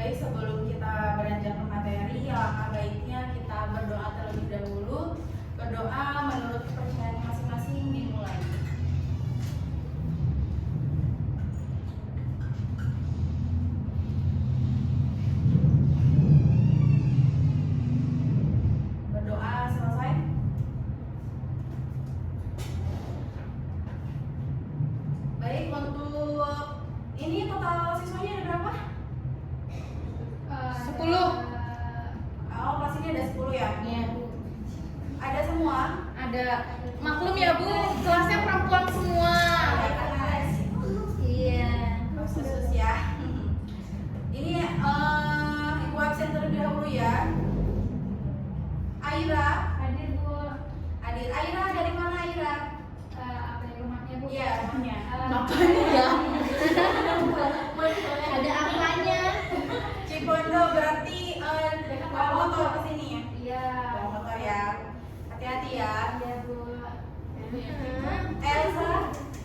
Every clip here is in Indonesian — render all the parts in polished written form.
Baik, sebelum kita beranjak ke materi, alangkah baiknya kita berdoa terlebih dahulu. Berdoa menurut kepercayaan masing-masing dimulai. Berdoa selesai. Baik, untuk ini total siswanya ada berapa? 10. Oh, kelas ini ada 10 ya? Iya. Ada semua? Ada. Maklum ya Bu, kelasnya perempuan semua. Iya. Khusus ya. Ini Ibu absen terlebih dahulu ya. Aira. Hadir Bu. Hadir. Aira dari mana Aira? Apa ya, rumahnya Bu? Iya, rumahnya. Apanya ya? Ada apanya? Cipondo berarti bawa motor ke sini ya? Iya. Bawa motor ya. Hati-hati ya. Iya Bu. Elsa.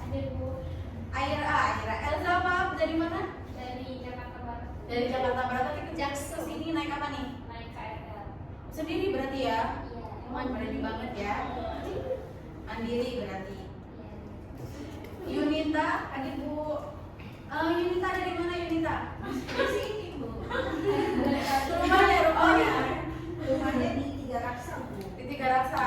Hadir Bu. Aira. Elsa maaf dari mana? Dari Jakarta Barat. Dari Jakarta Barat. Tapi ke sini naik apa nih? Naik KRL. Sendiri berarti ya? Iya. Wah, berani banget ya. Mandiri berarti. Iya. Yunita, hadir Bu. Yunita dari mana Yunita? Di sini Bu. Rumahnya di Tiga Raksa Bu. Di Tiga Raksa.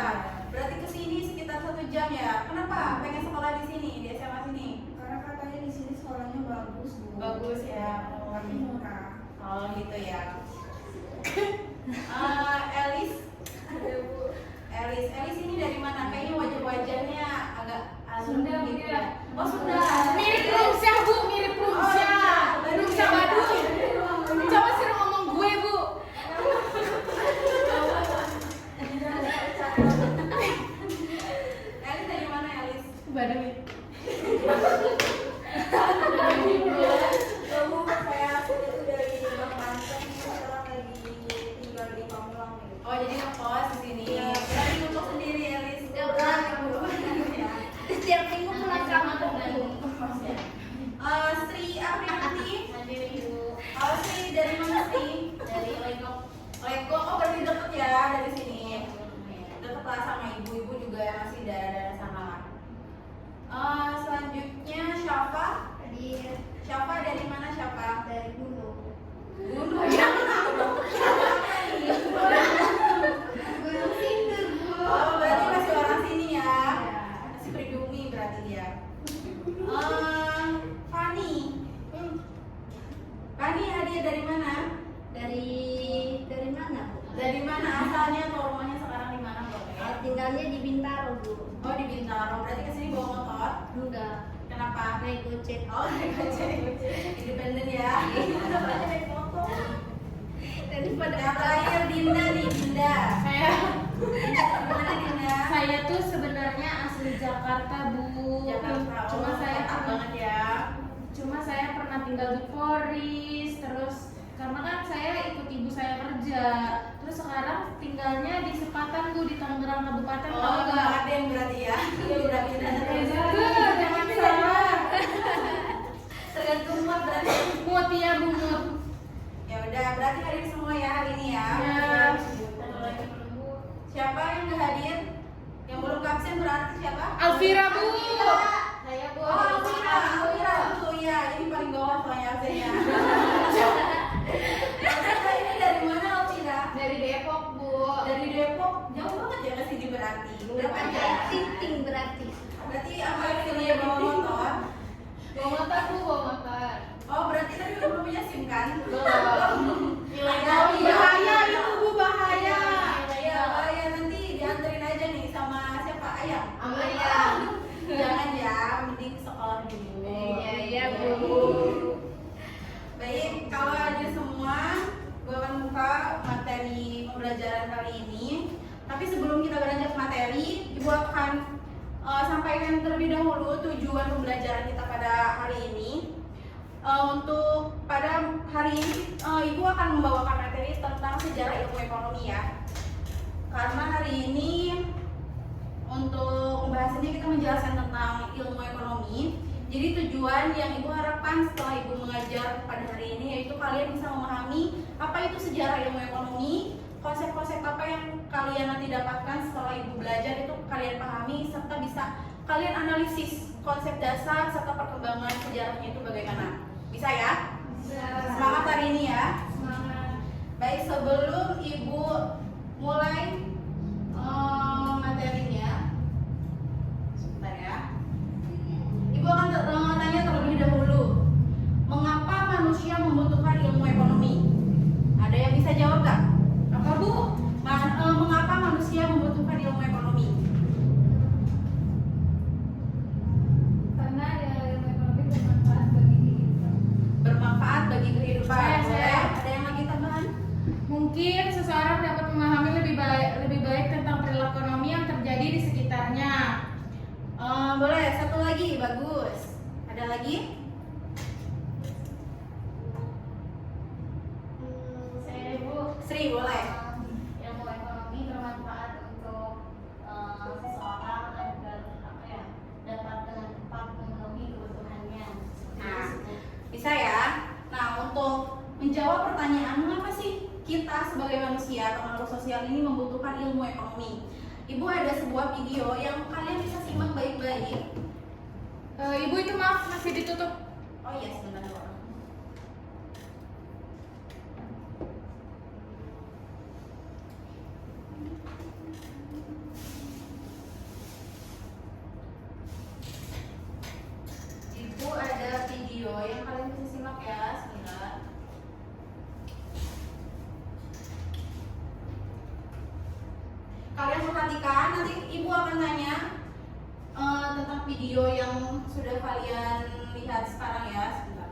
Berarti ke sini sekitar 1 jam ya. Kenapa? Pengen sekolah di sini, di SMA sini? Karena katanya di sini sekolahnya bagus, Bu. Bagus ya. Tapi murah. Oh gitu ya. Elis. Elis ini dari mana? Kayaknya wajah-wajahnya agak Sunda, gitu Bu, ya. Oh Sunda. Mirip Rumsyah Bu, mirip Rumsyah. Rumsyah Baduy. Coba suruh ngomong gue Bu. Elis dari mana Elis? Baduy. Kamu kayak aku itu dari Bang Banten, sekarang lagi tinggal di Pamulang nih. Oh jadi ngekos di sini. Berani untuk sendiri Elis. Berani, Bu. Setiap minggu pulang ke rumah Bu. Sri Aprianti. Hadir Bu. Oh Sri dari mana Sri? Dari Lego. Lego. Oh berarti deket ya dari sini. Deket lah sama ibu-ibu juga yang masih daerah sana. Selanjutnya Syafa. Hadir. Syafa dari mana Syafa? Dari Gunung. Gunung. Yang Gunung Sindur Bu. Oh berarti masih orang sini ya? Masih pribumi berarti dia. Fani. Fani hadir dari mana? Dari mana Bu? Dari mana asalnya atau rumahnya sekarang di mana boleh? Tinggalnya di Bintaro Bu. Oh di Bintaro. Berarti kesini bawa motor? Enggak. Kenapa? Naik gojek. Oh naik ojek. Independen ya. Udah pernah naik motor. Daripada Yang terakhir Dinda nih Dinda. Gimana Dinda? Saya tuh sebenarnya asli Jakarta Bu. Jakarta. Cuma saya enak banget ya. Cuma saya pernah tinggal di Poris, terus karena kan saya ikut ibu saya kerja, terus sekarang tinggalnya di Sepatan Bu, di Tangerang Kabupaten. Oh Tahu nggak nggak? ada yang berarti ya? Iya udah pindah. Jangan salah. Tergantung mood berarti. Mut ya Bu, mut. Ya udah berarti hadir semua ya hari ini ya. Ya. Siapa yang nggak hadir? Yang belum absen berarti siapa? Alvira Bu. Saya Bu. Oh Alvira tuh ya. Ini paling bawah soalnya absennya. Alvira ini dari mana Alvira? Dari Depok, Bu. Dari Depok. Jauh banget ya ke sini berarti. Berapa jam? Tinting berarti. Berarti apa akhirnya bawa motor? Bawa motor, Bu, bawa motor. Oh berarti tadi udah belum punya SIM kan? Belum. Hati-hati ya. Bahaya itu Bu, bahaya. Iya, bahaya nanti dianterin aja nih sama siapa? Ayah. Ayah. Jangan ya, mending sekolah dulu. Iya Bu. Baik, kalau ada semua, gue akan buka materi pembelajaran kali ini. Tapi sebelum kita beranjak materi, Ibu akan sampaikan terlebih dahulu tujuan pembelajaran kita pada hari ini. Untuk pada hari ini, Ibu akan membawakan materi tentang sejarah ilmu ekonomi ya. Karena hari ini untuk pembahasannya kita menjelaskan tentang ilmu ekonomi. Jadi tujuan yang Ibu harapkan setelah Ibu mengajar pada hari ini yaitu kalian bisa memahami apa itu sejarah ilmu ekonomi, konsep-konsep apa yang kalian nanti dapatkan setelah ibu belajar itu kalian pahami, serta bisa kalian analisis konsep dasar serta perkembangan sejarahnya itu bagaimana. Bisa ya? Semangat hari ini ya. Semangat. Baik, sebelum ibu mulai materinya, sebentar ya. Ibu akan tanya terlebih dahulu, mengapa manusia membutuhkan ilmu ekonomi? Ada yang bisa jawab gak? Apa Bu? Mengapa manusia membutuhkan ilmu ekonomi? Karena ya ilmu ekonomi bermanfaat bagi kehidupan. Bermanfaat bagi kehidupan. Saya. Boleh? Ada yang lagi tambahan? Mungkin seseorang dapat memahami lebih baik tentang perilaku ekonomi yang terjadi di sekitarnya. Boleh, satu lagi, bagus. Ada lagi? Saya Ibu. Sri, boleh. Ilmu ekonomi bermanfaat untuk seseorang agar dapat dengan cepat memenuhi kebutuhannya. Nah, bisa ya. Nah, untuk menjawab pertanyaan mengapa sih kita sebagai manusia atau makhluk sosial ini membutuhkan ilmu ekonomi? Ibu ada sebuah video yang kalian bisa simak baik-baik. Ibu itu maaf masih ditutup. Oh iya, sebentar dulu. Ibu ada video yang kalian bisa simak ya, sebentar. Kalian perhatikan, nanti ibu akan tanya tentang video yang sudah kalian lihat sekarang ya, sebentar.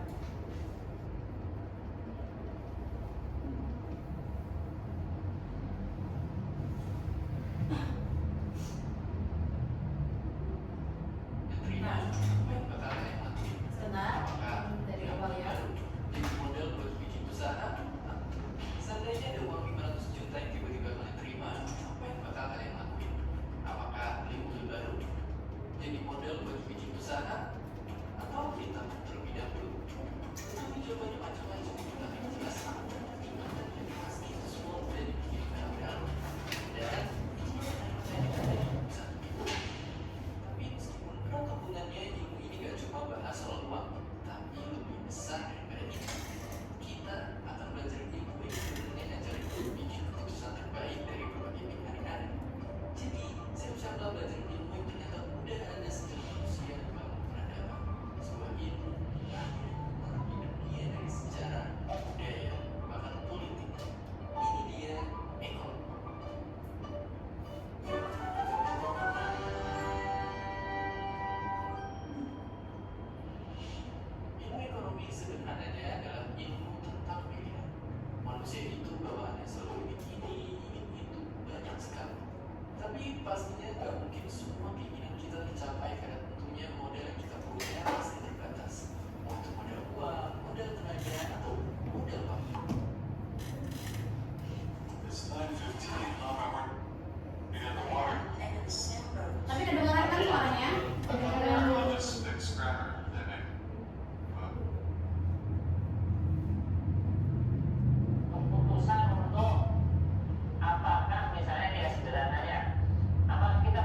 Sebentar, dari awal ya. Model buat bikin usaha. Seandainya ada uang 500 juta yang tiba-tiba kalian terima, apa yang bakal kalian lakuin? Apakah beli mobil baru? Jadi model buat bikin usaha? Atau beli tabung terlebih dahulu? Tapi jawabannya macam-macam. Tapi yang jelas gimana dan pasti itu semua udah dipikirkan dalam. Dan satu ibu. Tapi meskipun berat tabungannya, ilmu ini gak cuma bahas soal uang, tapi lebih besar daripada itu. Kita akan belajar ilmu yang sebenarnya ngajarin kita bikin keputusan terbaik dari berbagai pilihan. Jadi, saya usaha belajar ilmu yang ternyata udah ada sejak manusia membangun peradaban. Sebuah ilmu yang mengerti dunia dari sejarah, budaya, bahkan politik. Ini dia ekonomi. Ilmu ekonomi sederhananya adalah ilmu tentang pilihan. Manusia itu bawaannya selalu ingin ini, ingin itu, banyak sekali. Tapi pastinya gak mungkin semua keinginan kita tercapai karena tentunya modal yang kita punya pasti terbatas. Mau itu modal uang, modal tenaga, atau modal waktu. It's 9:15, however, we got the water. Tapi kedengaran kan suaranya? I'll just fix grammar, then I. Keputusan untuk apakah misalnya dia sederhananya apakah kita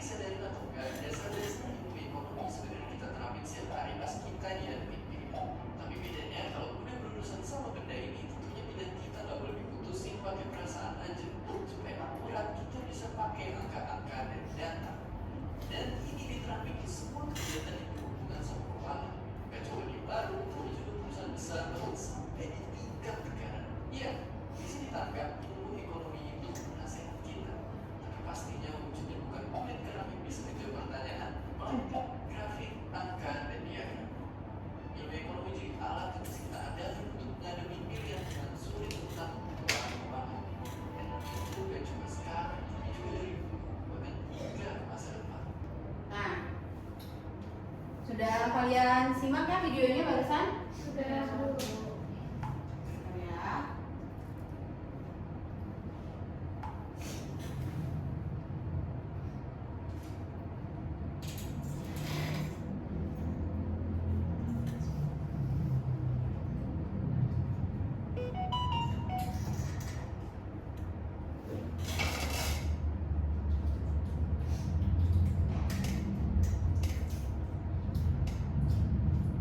sadari atau enggak, dasar-dasar ilmu ekonomi sebenarnya kita terapin setiap hari pas kita dihadapin pilihan. Tapi bedanya kalau udah berurusan sama benda ini, tentunya pilihan kita nggak boleh diputusin pakai perasaan aja. Supaya akurat kita bisa pakai angka-angka dan data. Dan ini diterapin di semua kegiatan yang berhubungan sama keuangan. Gak cuma di baru, tapi juga perusahaan besar bahkan sampai di tingkat negara. Iya, bisa ditangkap ilmu ekonomi itu nasihat kita. Tapi pastinya wujudnya bukan bulat keramik bisa menjawab pertanyaan, melainkan grafik, angka, dan diagram. Ilmu ekonomi jadi alat yang bisa kita adakan untuk menghadapi pilihan yang sulit tentang keuangan. Dan itu gak cuma sekarang, tapi juga dari dulu, bahkan hingga masa depan. Nah, sudah kalian simak ya videonya barusan? Sudah. Ya.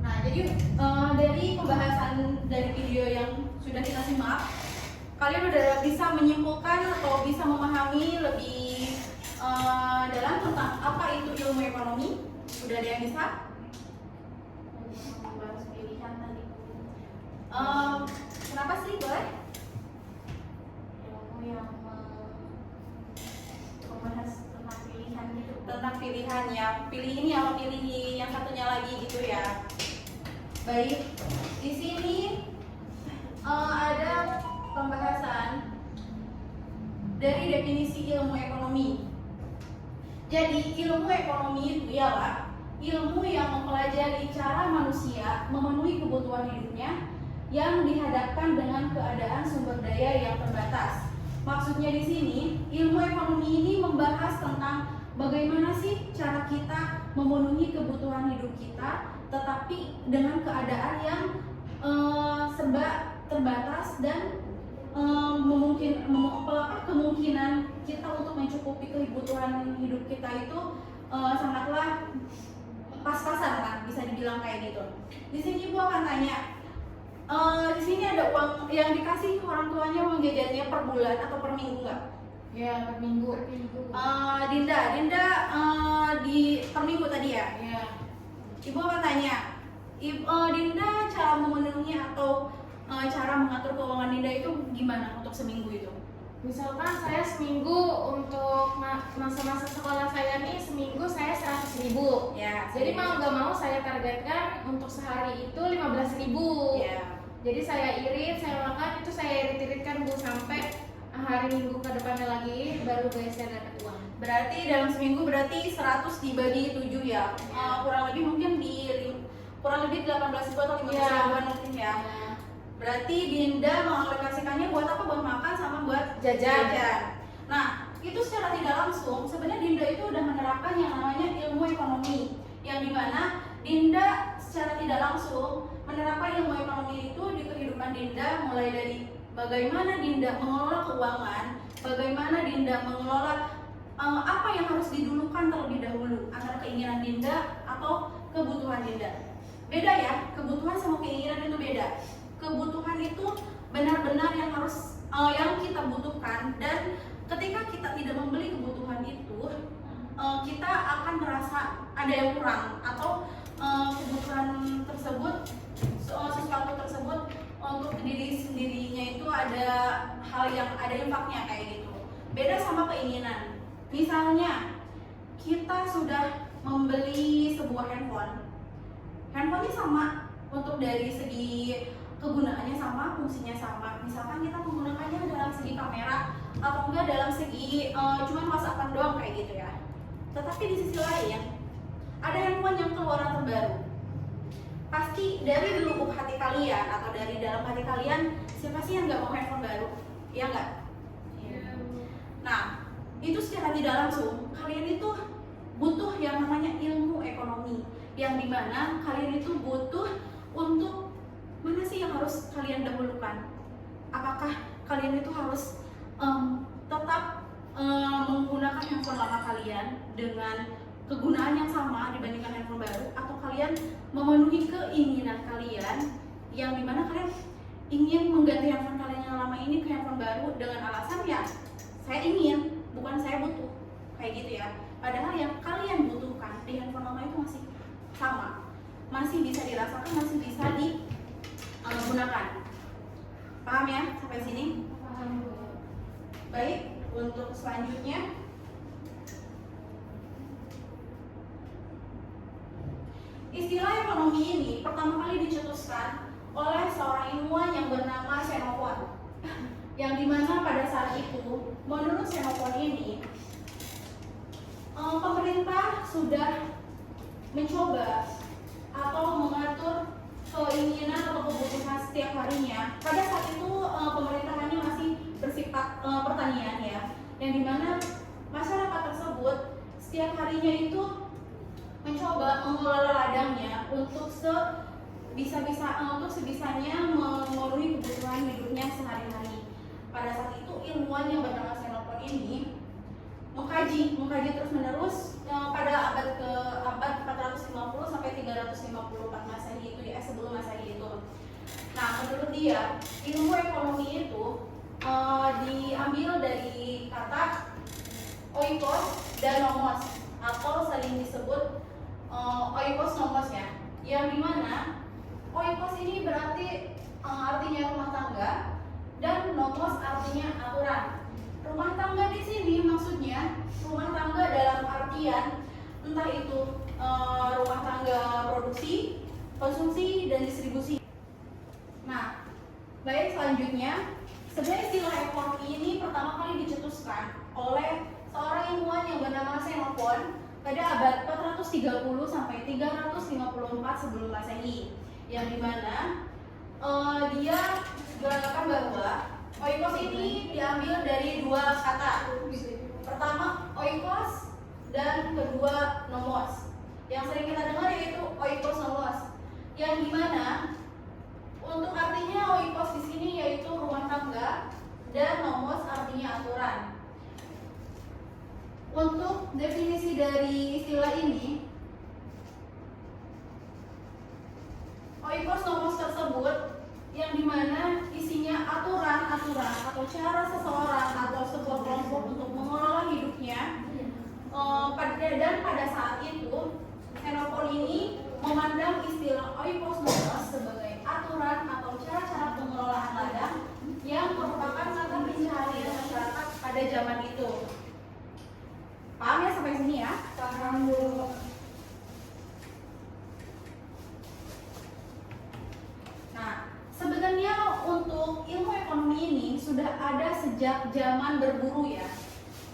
Nah, jadi dari pembahasan dari video yang sudah kita simak, kalian udah bisa menyimpulkan atau bisa memahami lebih dalam tentang apa itu ilmu ekonomi? Udah ada yang bisa? Membahas pilihan tadi. Kenapa sih, boleh? Ilmu yang membahas tentang pilihan gitu. Tentang pilihan ya, pilih ini apa pilih yang satunya lagi gitu ya. Baik, di sini ada pembahasan dari definisi ilmu ekonomi. Jadi ilmu ekonomi itu ialah ilmu yang mempelajari cara manusia memenuhi kebutuhan hidupnya yang dihadapkan dengan keadaan sumber daya yang terbatas. Maksudnya di sini ilmu ekonomi ini membahas tentang bagaimana sih cara kita memenuhi kebutuhan hidup kita, tetapi dengan keadaan yang serba terbatas dan kemungkinan kita untuk mencukupi kebutuhan hidup kita itu sangatlah pas-pasan lah, bisa dibilang kayak gitu. Di sini ibu akan tanya, di sini ada uang yang dikasih orang tuanya uang jajannya per bulan atau per minggu nggak? Ya, per minggu. Dinda di per minggu tadi ya? Ya. Ibu akan tanya, Dinda cara memenuhi atau cara mengatur keuangan Dinda itu gimana untuk seminggu itu? Misalkan saya seminggu untuk masa-masa sekolah saya nih, seminggu saya 100.000. Ya. Jadi mau nggak mau saya targetkan untuk sehari itu 15.000. Ya. Jadi saya irit, saya makan itu saya irit-iritkan Bu sampai hari Minggu ke depannya lagi baru guys saya dapat uang. Berarti dalam seminggu berarti 100 dibagi 7 ya. Kurang lebih mungkin kurang lebih 18.000 atau 15.000-an mungkin ya. Berarti Dinda mengalokasikannya buat apa? Buat makan sama buat Jajan. Nah, itu secara tidak langsung sebenarnya Dinda itu udah menerapkan yang namanya ilmu ekonomi, yang dimana Dinda secara tidak langsung menerapkan ilmu ekonomi itu di kehidupan Dinda, mulai dari bagaimana Dinda mengelola keuangan, bagaimana Dinda mengelola apa yang harus didulukan terlebih dahulu antara keinginan Dinda atau kebutuhan Dinda. Beda ya, kebutuhan sama keinginan itu beda. Kebutuhan itu benar-benar yang harus yang kita butuhkan, dan ketika kita tidak membeli kebutuhan itu, kita akan merasa ada yang kurang atau kebutuhan tersebut, sesuatu tersebut untuk diri sendirinya itu ada hal yang ada impaknya kayak gitu. Beda sama keinginan. Misalnya kita sudah membeli sebuah handphone. Handphonenya sama untuk dari segi kegunaannya sama, fungsinya sama. Misalkan kita menggunakannya dalam segi kamera atau enggak dalam segi cuman WhatsAppan doang kayak gitu ya. Tetapi di sisi lain ada handphone yang keluaran terbaru. Pasti dari lubuk hati kalian atau dari dalam hati kalian, siapa sih yang nggak mau handphone baru? Iya nggak? Nah, itu secara tidak langsung kalian itu butuh yang namanya ilmu ekonomi, yang dimana kalian itu butuh untuk mana sih yang harus kalian dahulukan? Apakah kalian itu harus tetap menggunakan handphone lama kalian kalian dengan kegunaan yang sama dibandingkan handphone baru, atau kalian memenuhi keinginan kalian yang dimana kalian ingin mengganti handphone kalian yang lama ini ke handphone baru dengan alasan ya saya ingin, bukan saya butuh, kayak gitu ya. Padahal yang kalian butuhkan di handphone lama itu masih sama, masih bisa dirasakan, masih bisa digunakan. Paham ya sampai sini? Paham Bu. Baik, untuk selanjutnya istilah ekonomi ini pertama kali dicetuskan oleh seorang ilmuwan yang bernama Xenophon, yang dimana pada saat itu menurut Xenophon ini pemerintah sudah mencoba atau mengatur keinginan atau kebutuhan setiap harinya. Pada saat itu pemerintahannya masih bersifat pertanian ya, yang dimana masyarakat tersebut setiap harinya itu mencoba mengelola ladangnya untuk sebisanya memenuhi kebutuhan hidupnya sehari-hari. Pada saat itu ilmuwan yang bernama Xenophon ini mengkaji terus-menerus pada abad 450 sampai 354 Masehi itu ya, sebelum Masehi itu. Nah, menurut dia ilmu ekonomi itu diambil dari kata oikos dan nomos, atau sering disebut oikos nomos ya, yang dimana oikos ini berarti artinya rumah tangga dan nomos artinya aturan. Rumah tangga di sini maksudnya rumah tangga dalam artian entah itu rumah tangga produksi, konsumsi, dan distribusi. Nah, baik, selanjutnya sebenarnya istilah ekonomi ini pertama kali dicetuskan oleh seorang ilmuwan yang bernama Xenophon pada abad 430 sampai 354 sebelum Masehi, yang dimana dia mengatakan bahwa oikos ini diambil dari dua kata. Pertama oikos dan kedua nomos. Yang sering kita dengar yaitu oikos nomos, yang dimana untuk artinya oikos di sini yaitu rumah tangga dan nomos artinya aturan. Untuk definisi dari istilah ini, oikos nomos tersebut yang dimana isinya aturan-aturan atau cara seseorang atau sebuah kelompok untuk mengelola hidupnya. Dan pada saat itu Xenophon ini memandang istilah oikos nomos sebagai aturan atau cara-cara pengelolaan ladang yang merupakan mata pencaharian masyarakat pada zaman itu. Paham ya sampai sini ya? Paham Bu. Nah, sebenarnya untuk ilmu ekonomi ini sudah ada sejak zaman berburu ya.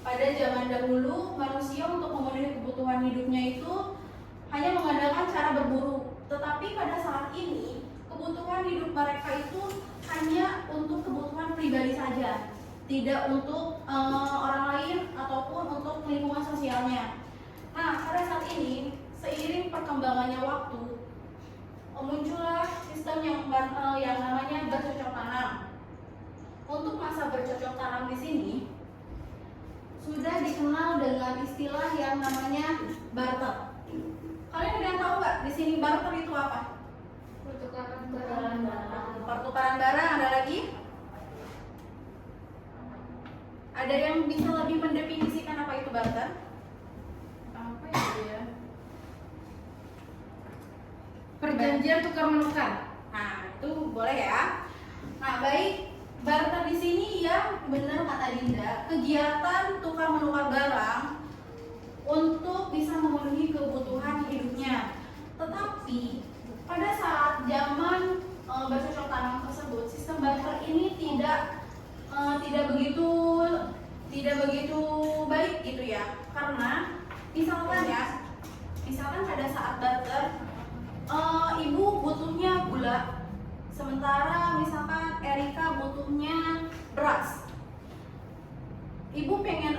Pada zaman dahulu manusia untuk memenuhi kebutuhan hidupnya itu hanya mengandalkan cara berburu. Tetapi pada saat ini kebutuhan hidup mereka itu hanya untuk kebutuhan pribadi saja, tidak untuk orang lain ataupun untuk lingkungan sosialnya. Nah, pada saat ini seiring perkembangannya waktu muncullah sistem yang namanya bercocok tanam. Untuk masa bercocok tanam di sini sudah dikenal dengan istilah yang namanya barter. Kalian ada yang tahu nggak di sini barter itu apa? Pertukaran barang. Pertukaran barang. Ada lagi? Ada yang bisa lebih mendefinisikan apa itu barter? Apa ya? Perjanjian tukar menukar. Nah, itu boleh ya. Nah, baik, barter di sini ya benar kata Dinda, kegiatan tukar menukar barang untuk bisa memenuhi kebutuhan hidupnya. Tetapi pada saat zaman bercocok tanam tersebut, sistem barter ini tidak begitu baik gitu ya. Karena misalkan pada saat barter ibu butuhnya gula, sementara misalkan Erika butuhnya beras. Ibu pengen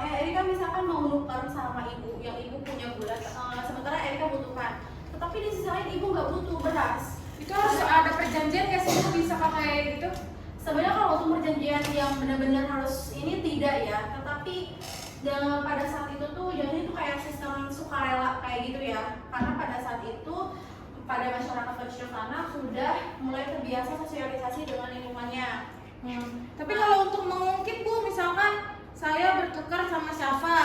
Erika misalkan mau nukar sama ibu, yang ibu punya gula, sementara Erika butuhkan. Tetapi di sisi lain ibu nggak butuh beras. Itu harus ada perjanjian nggak sih? Bisa pakai gitu? Sebenarnya kalau untuk perjanjian yang benar-benar harus ini tidak ya, tetapi dan pada saat itu tuh jadi itu kayak sistem sukarela kayak gitu ya, karena pada saat itu pada masyarakat kecil sana sudah mulai terbiasa sosialisasi dengan lingkungannya. Tapi kalau untuk mengungkit Bu, misalkan saya bertukar sama Syafa,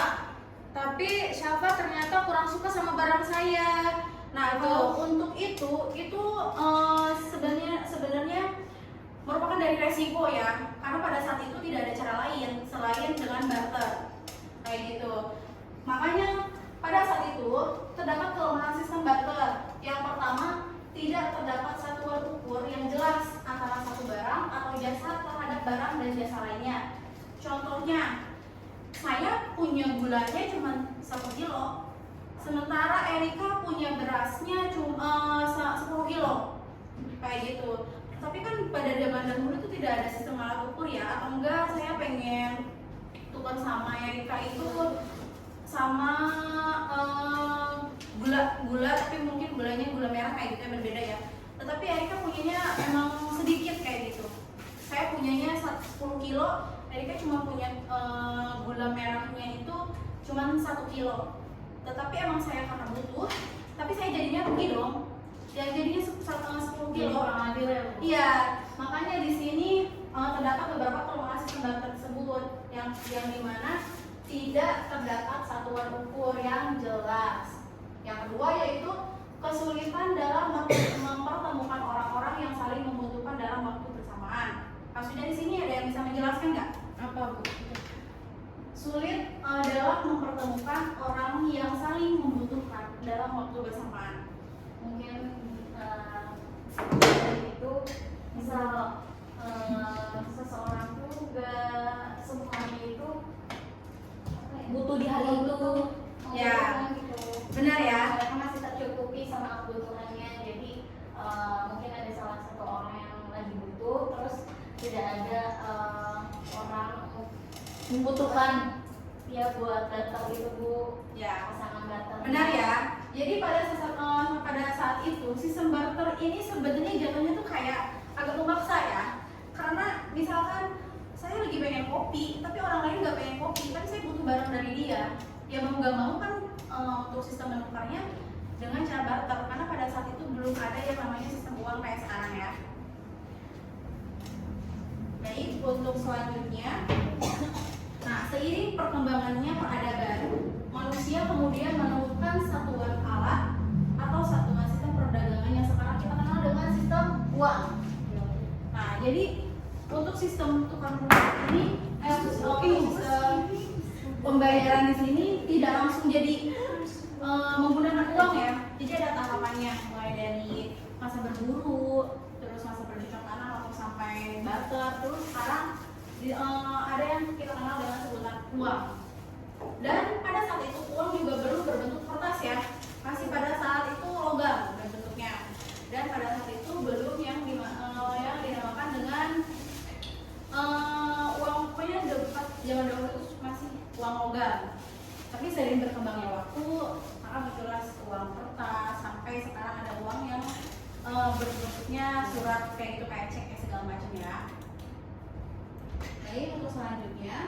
tapi Syafa ternyata kurang suka sama barang saya. Nah, untuk itu sebenarnya merupakan dari resiko ya, karena pada saat itu tidak ada cara lain selain dengan barter kayak gitu. Makanya pada saat itu terdapat kelemahan sistem barter. Yang pertama, tidak terdapat satuan ukur yang jelas antara satu barang atau jasa terhadap barang dan jasa lainnya. Contohnya, saya punya gulanya cuma 1 kilo, sementara Erika punya berasnya cuma 10 kilo kayak gitu. Tapi kan pada zaman dahulu itu tidak ada sistem alat ukur ya, atau enggak saya pengen tukar sama Erika itu sama gula tapi mungkin gulanya gula merah kayak gitu ya, berbeda ya. Tetapi Erika punyanya emang sedikit kayak gitu, saya punyanya 10 kilo, Erika cuma punya gula merahnya itu cuma 1 kilo. Tetapi emang saya karena butuh, tapi saya jadinya rugi dong. Dan jadinya 10 kilo. Kurang adil ya Bu. Iya, makanya di sini terdapat beberapa kelemahan sistem barter tersebut yang dimana tidak terdapat satuan ukur yang jelas. Yang kedua yaitu kesulitan dalam mempertemukan orang-orang yang saling membutuhkan dalam waktu bersamaan. Maksudnya di sini ada yang bisa menjelaskan nggak? Apa Bu? Sulit dalam mempertemukan orang yang saling membutuhkan dalam waktu bersamaan. Mungkin dari itu misal seseorang tuh gak semuanya itu butuh di hari itu. Ya. Gitu. Benar ya. Mereka masih tercukupi sama kebutuhannya. Jadi mungkin ada salah satu orang yang lagi butuh, terus tidak ada orang membutuhkan ya buat datang gitu Bu. Ya. Pasangan datang. Benar ya. Jadi pada saat itu sistem barter ini sebenarnya jatuhnya tuh kayak agak memaksa ya. Karena misalkan saya lagi pengen kopi, tapi orang lain nggak pengen kopi, tapi saya butuh barang dari dia. Ya mau nggak mau kan untuk sistem menukarnya dengan cara barter, karena pada saat itu belum ada yang namanya sistem uang kayak sekarang ya. Baik, untuk selanjutnya, nah seiring perkembangannya peradaban, manusia kemudian menemukan satuan alat atau satuan sistem perdagangan yang sekarang kita kenal dengan sistem uang. Nah, jadi untuk sistem tukar menukar ini, pembayaran di sini tidak langsung jadi menggunakan uang ya. Jadi ada tahapannya, mulai dari masa berburu, terus masa bercocok tanam atau sampai barter, terus sekarang ada yang kita kenal dengan sebutan uang. Dan pada saat itu uang juga belum berbentuk kertas ya, masih pada saat itu logam bentuknya. Dan pada saat itu belum yang dinamakan dengan uang, pokoknya zaman dahulu itu masih uang logam. Tapi seiring berkembangnya waktu, maka muncullah uang kertas, sampai sekarang ada uang yang berbentuknya surat kayak gitu, kayak cek kayak segala macam ya. Baik, untuk selanjutnya,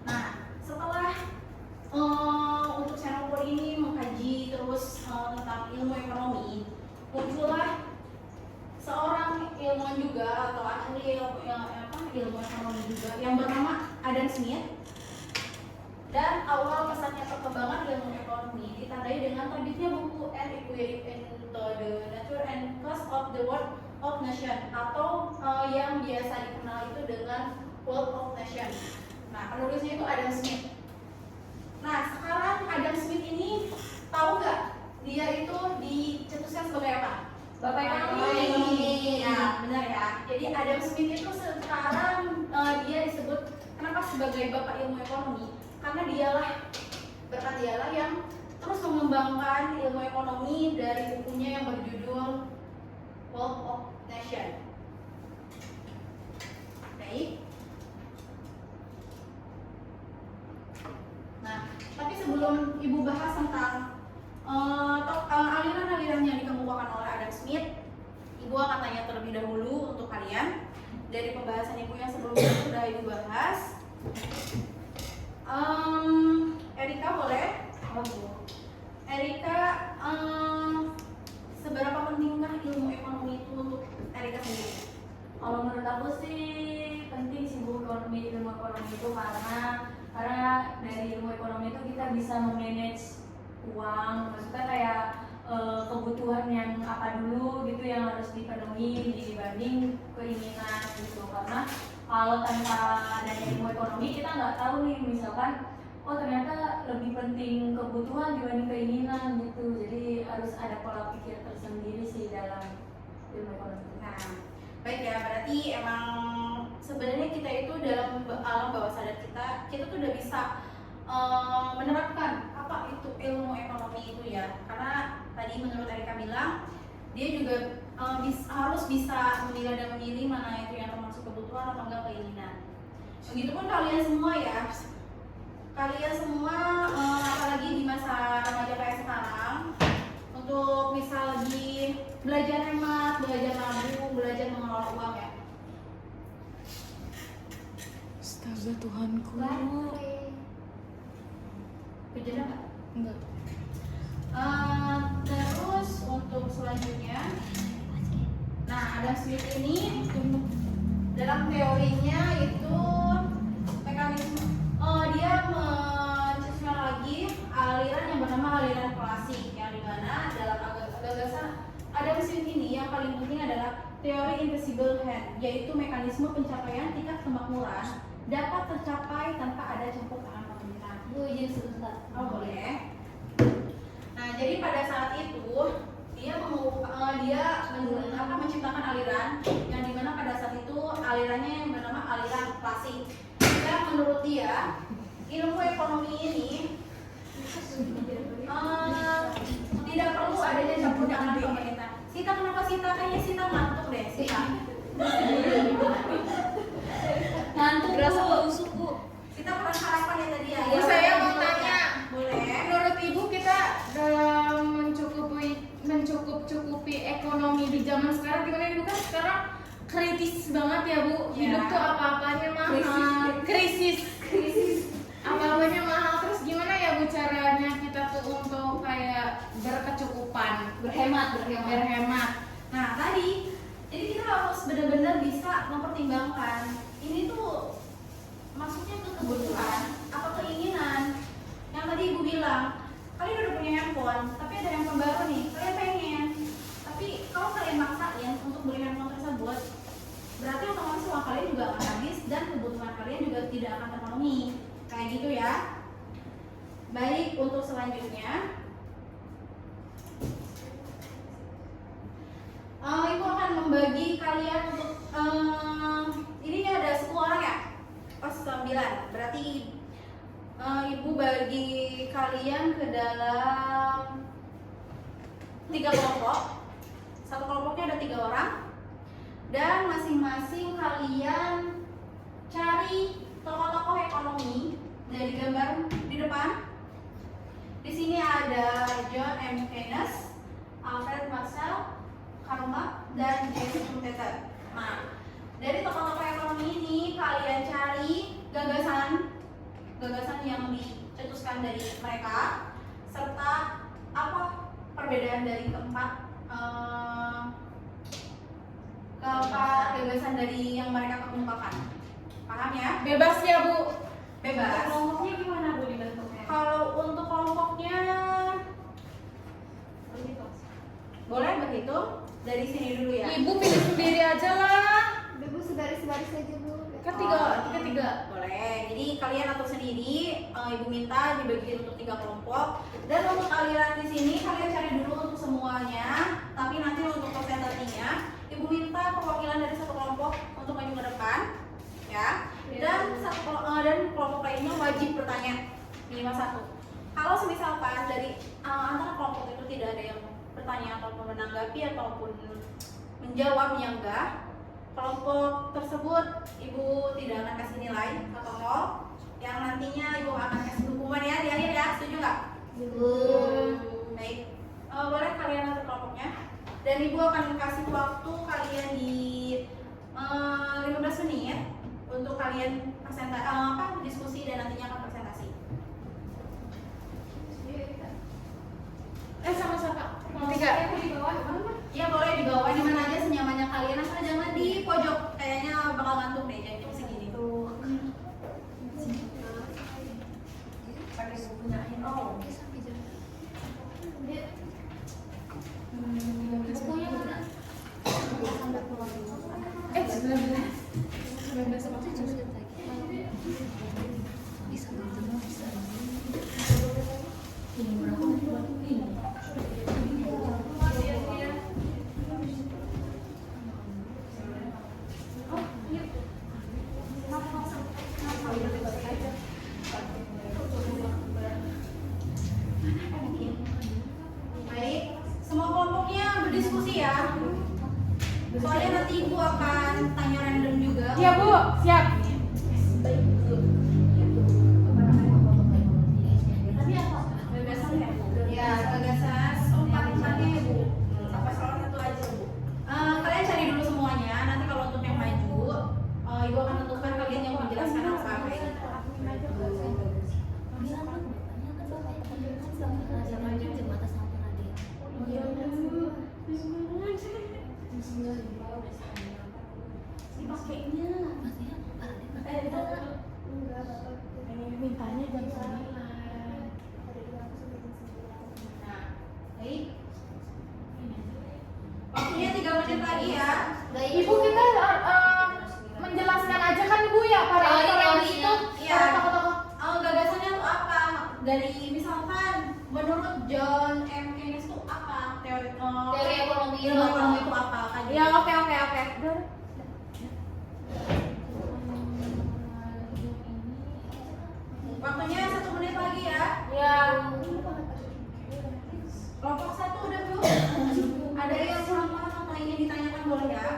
nah setelah untuk channel ini mengkaji terus tentang ilmu ekonomi, muncullah seorang ilmuwan juga atau ahli ilmu ekonomi juga yang bernama Adam Smith. Dan awal pesatnya perkembangan ilmu ekonomi ditandai dengan terbitnya buku An Inquiry into the Nature and Cost of the World of Nation, atau yang biasa dikenal itu dengan World of Nation. Nah, penulisnya itu Adam Smith. Nah, sekarang Adam Smith ini tahu nggak dia itu dicetuskan sebagai apa? Bapak ekonomi. Ya, benar ya. Jadi Adam Smith itu sekarang dia disebut kenapa sebagai bapak ilmu ekonomi? Karena berkat dialah yang terus mengembangkan ilmu ekonomi dari bukunya yang berjudul Wealth of Nation. Baik. Nah, tapi sebelum Ibu bahas tentang aliran-aliran yang dikemukakan oleh Adam Smith, Ibu akan tanya terlebih dahulu untuk kalian dari pembahasan Ibu yang sebelumnya sudah Ibu bahas. itu karena dari ilmu ekonomi itu kita bisa memanage uang, maksudnya kayak kebutuhan yang apa dulu gitu yang harus dipenuhi dibanding keinginan gitu. Karena kalau tanpa adanya ilmu ekonomi kita nggak tahu nih, misalkan oh ternyata lebih penting kebutuhan dibanding keinginan gitu. Jadi harus ada pola pikir tersendiri sih dalam ilmu ekonomi. Nah, baik ya, berarti emang sebenarnya kita itu dalam alam bawah sadar kita tuh udah bisa menerapkan apa itu ilmu ekonomi itu ya. Karena tadi menurut Erika bilang dia juga harus bisa memilah dan memilih mana itu yang termasuk kebutuhan atau enggak keinginan. Begitupun kalian semua ya. Kalian semua apalagi di masa remaja kayak sekarang untuk bisa lebih belajar hemat, belajar nabung, belajar mengelola uang ya. Astaga Tuhanku. Kejadian nggak? Enggak. Terus untuk selanjutnya, nah Adam Smith ini dalam teorinya itu mekanisme dia mencetuskan lagi aliran yang bernama aliran klasik, yang dimana dalam gagasan Adam Smith ini yang paling penting adalah teori invisible hand, yaitu mekanisme pencapaian tingkat kemakmuran dapat tercapai tanpa ada campur tangan pemerintah. Bu, izin sebentar. Oh boleh. Nah jadi pada saat itu dia menciptakan aliran yang dimana pada saat itu alirannya yang bernama aliran klasik. Dan menurut dia ilmu ekonomi ini tidak perlu adanya campur tangan pemerintah. Sita, kenapa Sita? Kayaknya Sita ngantuk deh Sita. Ngantuk Berasa Bu. keusuk Bu. Sita kurang harapan ya tadi ya. Bu, saya mau tanya. Boleh. Menurut Ibu kita dalam mencukupi ekonomi di zaman sekarang gimana Ibu? Kan sekarang kritis banget ya Bu. Hidup Ya. tuh apa-apanya mahal. Krisis. Apa-apanya mahal. Terus gimana ya Bu caranya kita tuh untuk kayak berkecukupan, Berhemat. Nah tadi, jadi kita harus benar-benar bisa mempertimbangkan ini tuh maksudnya ke kebutuhan apa keinginan. Yang tadi Ibu bilang, kalian udah punya handphone, tapi ada handphone baru nih, kalian pengen. Tapi kalau kalian maksain untuk beli handphone tersebut, berarti otomatis uang kalian juga akan habis dan kebutuhan kalian juga tidak akan terpenuhi. Kayak gitu ya. Baik, untuk selanjutnya Ibu akan membagi kalian untuk ini ada 10 orang ya? Pas 9. Berarti Ibu bagi kalian ke dalam 3 kelompok. Satu kelompoknya ada 3 orang. Dan masing-masing kalian cari tokoh-tokoh ekonomi dari gambar di depan. Di sini ada John M. Keynes, Alfred Marshall, Karl Marx, dan James Hunter. Nah, dari tokoh-tokoh ekonomi ini kalian cari gagasan yang dicetuskan dari mereka, serta apa perbedaan dari keempat gagasan dari yang mereka kemukakan. Paham ya? Bebas ya Bu. Bebas. Kelompoknya gimana Bu dibentuknya? Kalau untuk kelompoknya boleh berhitung dari sini dulu ya. Ibu pilih sendiri aja lah. Ibu sebaris-baris aja Bu. Kan Oh, tiga. Boleh. Jadi kalian atur sendiri. Ibu minta dibagi untuk 3 kelompok. Dan untuk aliran di sini kalian cari dulu untuk semuanya. Tapi nanti untuk persentasenya, Ibu minta perwakilan dari satu kelompok untuk maju ke depan, ya. Dan kelompok lainnya wajib bertanya minimal 1. Kalau semisalkan dari antara kelompok itu tidak ada yang bertanya ataupun menanggapi ataupun menjawab yang enggak, kelompok tersebut Ibu tidak akan kasih nilai atau nol, yang nantinya Ibu akan kasih hukuman ya di akhir ya, setuju nggak? Baik, boleh kalian atur kelompoknya dan Ibu akan kasih waktu kalian di 15 menit untuk kalian diskusi dan nantinya akan presentasi. Sama-sama. Tiga. Di bawah mana? Ya boleh di bawah di mana aja senyamannya kalian, asal jangan di pojok, kayaknya bakal ngantuk deh jam segini. Bukunya mana? 19 apa sih? Baik, semua kelompoknya berdiskusi ya. Soalnya nanti ibu akan tanya random juga. Iya Bu, siap. Ya, gagasan empat-empatnya ya Bu. Apa salah satu aja Bu? Kalian cari dulu semuanya. Nanti kalau untuk yang maju, ibu akan tentukan kalian yang menjelaskan apa kayak gitu. Mintanya jam 9. Nah, baik. Waktunya 3 menit lagi ya. Ibu kita menjelaskan aja kan Ibu ya para aktor di situ. Iya. Para tokoh-tokoh. Gagasannya tuh apa? Dari misalkan menurut John M. Keynes itu apa? Teori ekonomi itu ilmu apa? ekonomi itu apa? Kan gitu. Ya oke. Waktunya 1 menit lagi ya. Ya. Kelompok 1 udah belum? Ada yang kurang paham atau ingin ditanyakan boleh ya?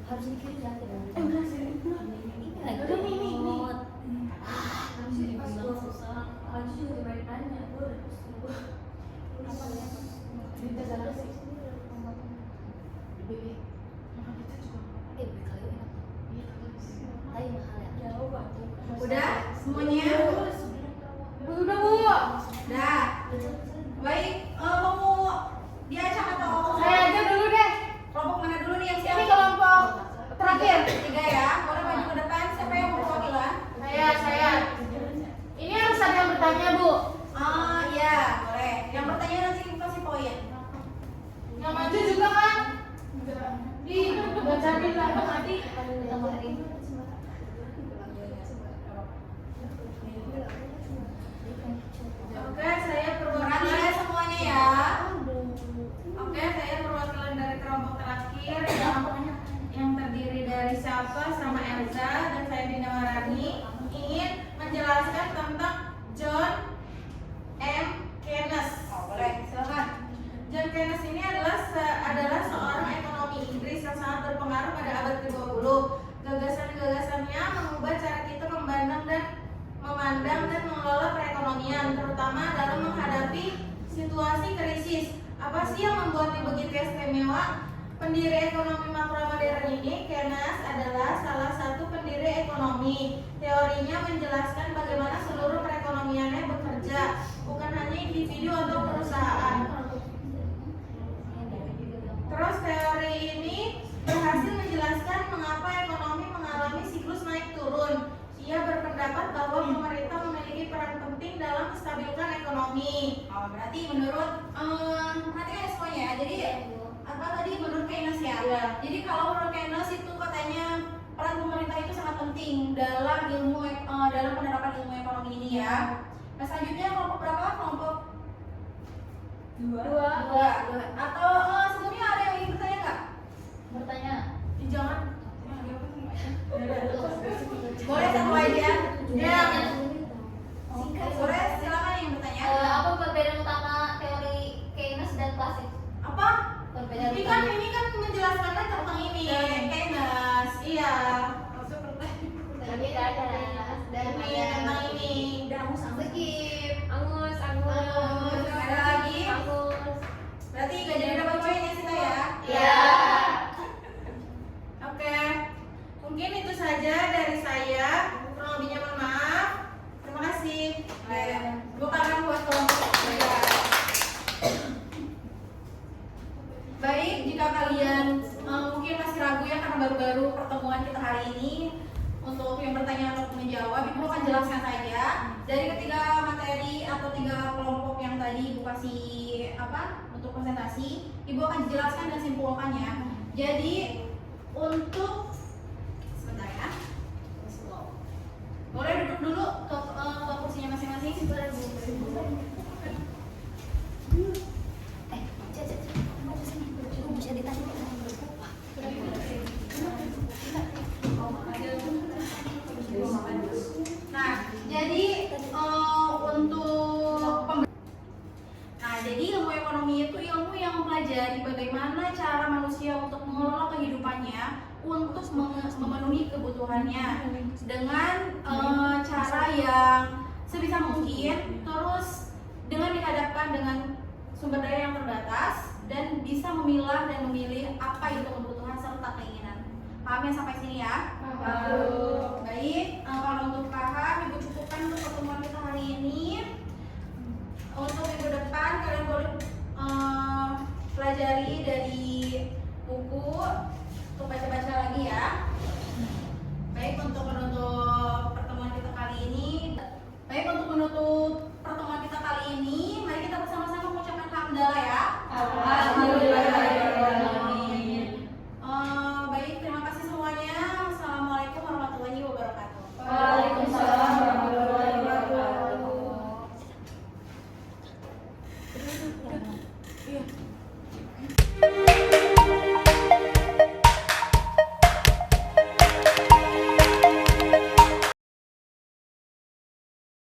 Harus dikira Udah? Semuanya? Udah Bu. Udah. Baik, mau diacak atau Saya aja dulu deh. kelompok mana dulu nih yang siap? Ini kelompok terakhir. 3 ya. Boleh maju ke depan. Siapa yang mau perwakilan? Saya. Ini harus ada yang bertanya Bu. Iya, boleh. Yang bertanya nanti kita kasih poin. Yang maju juga kan? Bacain lah nanti. Oke, saya Perhatian perwakilan. semuanya ya. Oke, saya perwakilan dari kelompok terakhir yang terdiri dari Syafa sama Elza dan saya Dina Warani ingin menjelaskan tentang John M. Keynes. Boleh, silakan. John Keynes ini adalah seorang ekonomi Inggris yang sangat berpengaruh pada abad ke-20. Gagasan-gagasannya mengubah cara kita memandang dan mengelola perekonomian, terutama dalam menghadapi situasi krisis. Apa sih yang membuatnya begitu istimewa? Pendiri ekonomi makro modern ini, Keynes, adalah salah satu pendiri ekonomi. Teorinya menjelaskan bagaimana seluruh perekonomiannya bekerja, bukan hanya individu atau perusahaan. Terus teori ini berhasil menjelaskan mengapa ekonomi mengalami siklus naik turun. Ia berpendapat bahwa pemerintah memiliki peran penting dalam menstabilkan ekonomi. Berarti menurut perhatikan semuanya ya. Jadi apa tadi menurut Keynes ya? Iya. Jadi kalau menurut Keynes itu katanya peran pemerintah itu sangat penting dalam dalam penerapan ilmu ekonomi ini ya. Nah, selanjutnya kelompok berapa? Kelompok 2. Atau sebelumnya ada yang ingin bertanya nggak? bertanya. Jangan. Boleh satu aja. Ya. Boleh, silakan yang bertanya. Apa perbedaan utama teori Keynes dan klasik? Apa? Perbedaan Ini utama. kan menjelaskannya tentang ini. Keynes. Iya. Tadi ada Ini tentang ini. Skip. Angus. Ada lagi? Berarti gak jadi dapat poin ya Sita ya? Ya. Oke. Mungkin itu saja dari saya. Kurang lebihnya mohon maaf. Terima kasih. Bukan buat kelompok. Baik, jika kalian mungkin masih ragu ya karena baru-baru pertemuan kita hari ini, untuk yang bertanya atau menjawab, Ibu akan jelaskan saja dari ketiga materi atau 3 kelompok yang tadi Ibu kasih untuk presentasi, Ibu akan jelaskan dan simpulkannya. Jadi untuk sebentar ya, boleh duduk dulu ke kursinya masing-masing. Bisa ditanya. Nah, jadi jadi ilmu ekonomi itu ilmu yang mempelajari bagaimana cara manusia untuk mengelola kehidupannya untuk memenuhi kebutuhannya dengan cara yang sebisa mungkin, terus dengan dihadapkan dengan sumber daya yang terbatas dan bisa memilah dan memilih apa itu kebutuhan serta keinginan. Paham ya sampai sini ya? Baik, kalau untuk paham, Ibu cukupkan untuk pertemuan kita hari ini. Untuk minggu depan kalian boleh pelajari dari buku untuk baca-baca lagi ya. Baik, untuk menutup pertemuan kita kali ini, mari kita bersama-sama mengucapkan hamdalah ya. Baik, terima kasih semuanya. Assalamualaikum warahmatullahi wabarakatuh. Waalaikumsalam warahmatullahi wabarakatuh. Iya.